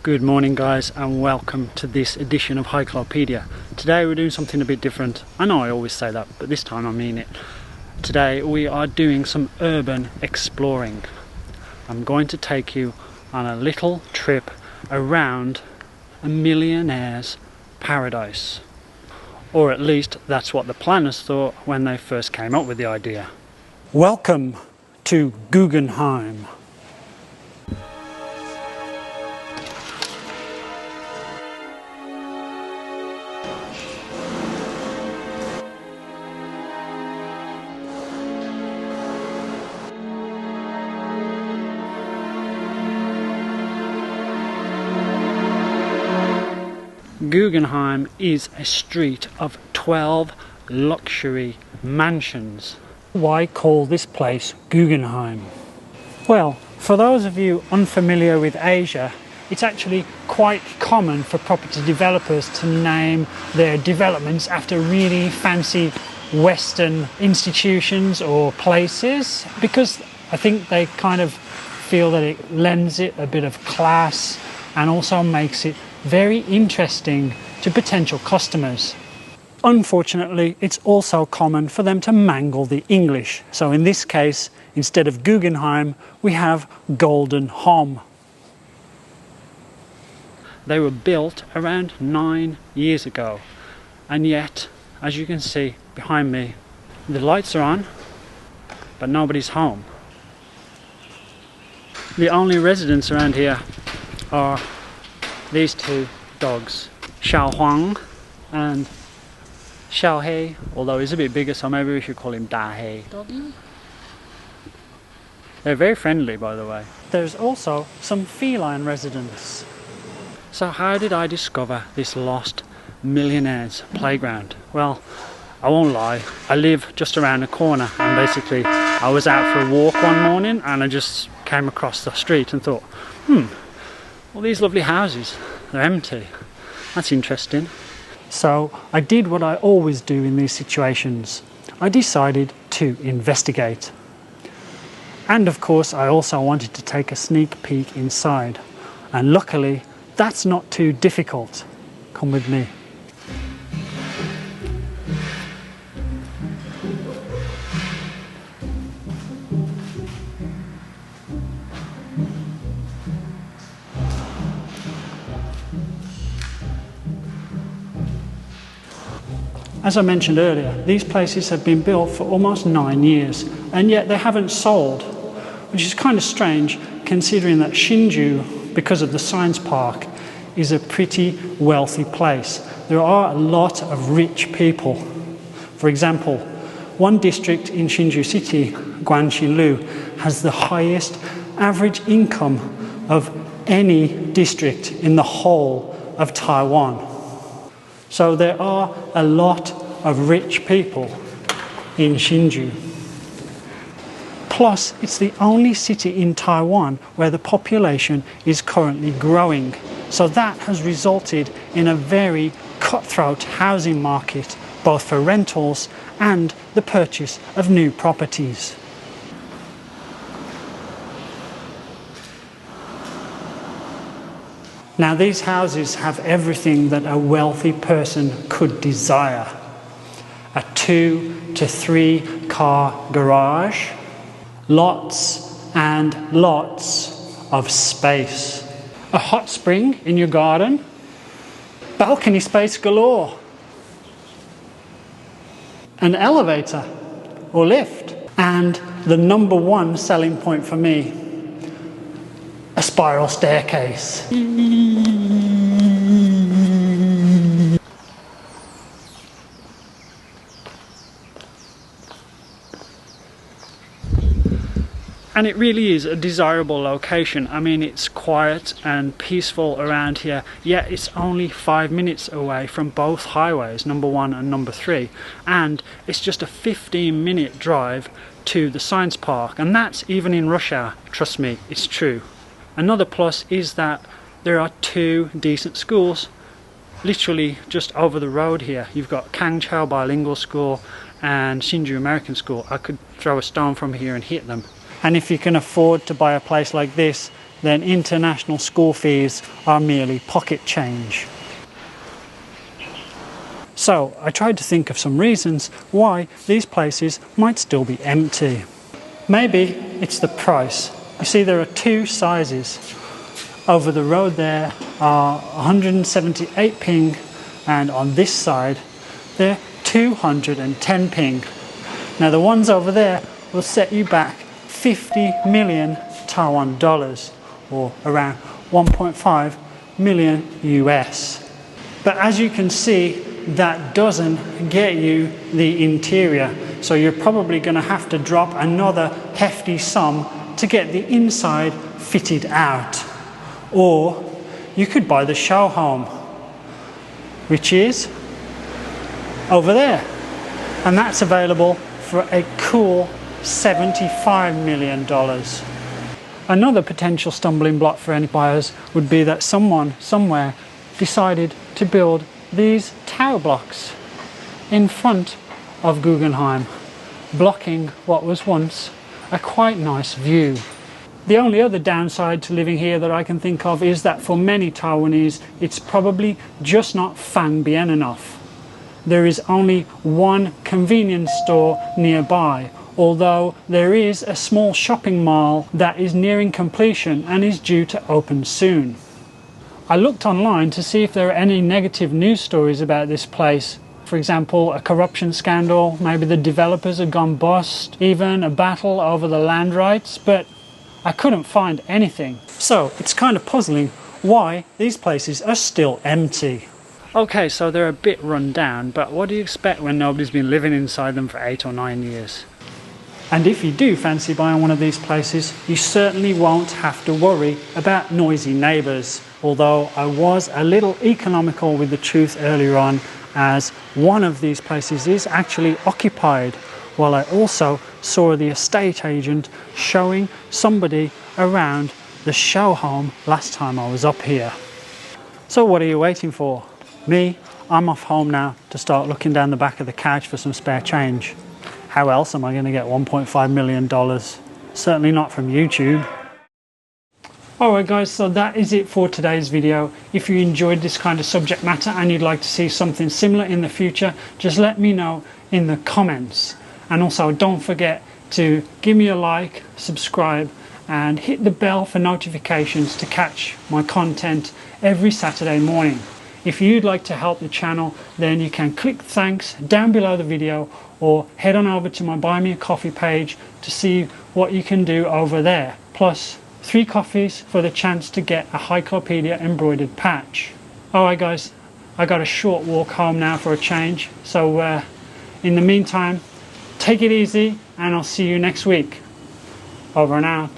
Good morning guys, and welcome to this edition of Hikelopedia. Today we're doing something a bit different. I know I always say that, but this time I mean it. Today we are doing some urban exploring. I'm going to take you on a little trip around a millionaire's paradise. Or at least that's what the planners thought when they first came up with the idea. Welcome to Guggenheim. Guggenheim is a street of 12 luxury mansions. Why call this place Guggenheim? Well, for those of you unfamiliar with Asia, it's actually quite common for property developers to name their developments after really fancy Western institutions or places, because I think they kind of feel that it lends it a bit of class and also makes it very interesting to potential customers. Unfortunately, it's also common for them to mangle the English. So in this case, instead of Guggenheim, we have Golden Hom. They were built around 9 years ago, and yet, as you can see behind me, the lights are on, but nobody's home. The only residents around here are these two dogs, Xiao Huang and Xiao Hei, although he's a bit bigger, so maybe we should call him Da Hei. Doggy. They're very friendly, by the way. There's also some feline residents. So how did I discover this lost millionaire's playground? Well, I won't lie, I live just around the corner, and basically I was out for a walk one morning and I just came across the street and thought, all these lovely houses, they're empty. That's interesting. So I did what I always do in these situations. I decided to investigate. And of course, I also wanted to take a sneak peek inside. And luckily, that's not too difficult. Come with me. As I mentioned earlier, these places have been built for almost 9 years, and yet they haven't sold, which is kind of strange considering that Hsinchu, because of the science park, is a pretty wealthy place. There are a lot of rich people. For example, one district in Hsinchu City, Guanxinlu, has the highest average income of any district in the whole of Taiwan. So there are a lot of rich people in Hsinchu. Plus, it's the only city in Taiwan where the population is currently growing. So that has resulted in a very cutthroat housing market, both for rentals and the purchase of new properties. Now, these houses have everything that a wealthy person could desire. A 2 to 3 car garage, lots and lots of space. A hot spring in your garden, balcony space galore. An elevator or lift. And the number one selling point for me, a spiral staircase. And it really is a desirable location. I mean, it's quiet and peaceful around here, yet it's only 5 minutes away from both highways, number 1 and number 3. And it's just a 15-minute drive to the science park, and that's even in rush hour. Trust me, it's true. Another plus is that there are 2 decent schools literally just over the road here. You've got Kangchao Bilingual School and Hsinchu American School. I could throw a stone from here and hit them. And if you can afford to buy a place like this, then international school fees are merely pocket change. So I tried to think of some reasons why these places might still be empty. Maybe it's the price. You see, there are two sizes. Over the road there are 178 ping, and on this side they're 210 ping. Now the ones over there will set you back 50 million Taiwan dollars, or around 1.5 million US. But as you can see, that doesn't get you the interior, so you're probably going to have to drop another hefty sum to get the inside fitted out. Or you could buy the show home, which is over there, and that's available for a cool $75 million. Another potential stumbling block for any buyers would be that someone somewhere decided to build these tower blocks in front of Guggenheim, blocking what was once a quite nice view. The only other downside to living here that I can think of is that for many Taiwanese, it's probably just not fan bien enough. There is only one convenience store nearby, although there is a small shopping mall that is nearing completion and is due to open soon. I looked online to see if there are any negative news stories about this place. For example, a corruption scandal, maybe the developers have gone bust, even a battle over the land rights, but I couldn't find anything. So it's kind of puzzling why these places are still empty. Okay, so they're a bit run down, but what do you expect when nobody's been living inside them for 8 or 9 years? And if you do fancy buying one of these places, you certainly won't have to worry about noisy neighbours. Although I was a little economical with the truth earlier on, as one of these places is actually occupied, while I also saw the estate agent showing somebody around the show home last time I was up here. So what are you waiting for? Me, I'm off home now to start looking down the back of the couch for some spare change. How else am I going to get $1.5 million? Certainly not from YouTube. Alright guys, so that is it for today's video. If you enjoyed this kind of subject matter and you'd like to see something similar in the future, just let me know in the comments. And also don't forget to give me a like, subscribe, and hit the bell for notifications to catch my content every Saturday morning. If you'd like to help the channel, then you can click thanks down below the video, or head on over to my Buy Me a Coffee page to see what you can do over there. Plus 3 coffees for the chance to get a Hikelopedia embroidered patch. Alright guys, I got a short walk home now for a change, so in the meantime, take it easy and I'll see you next week. Over and out.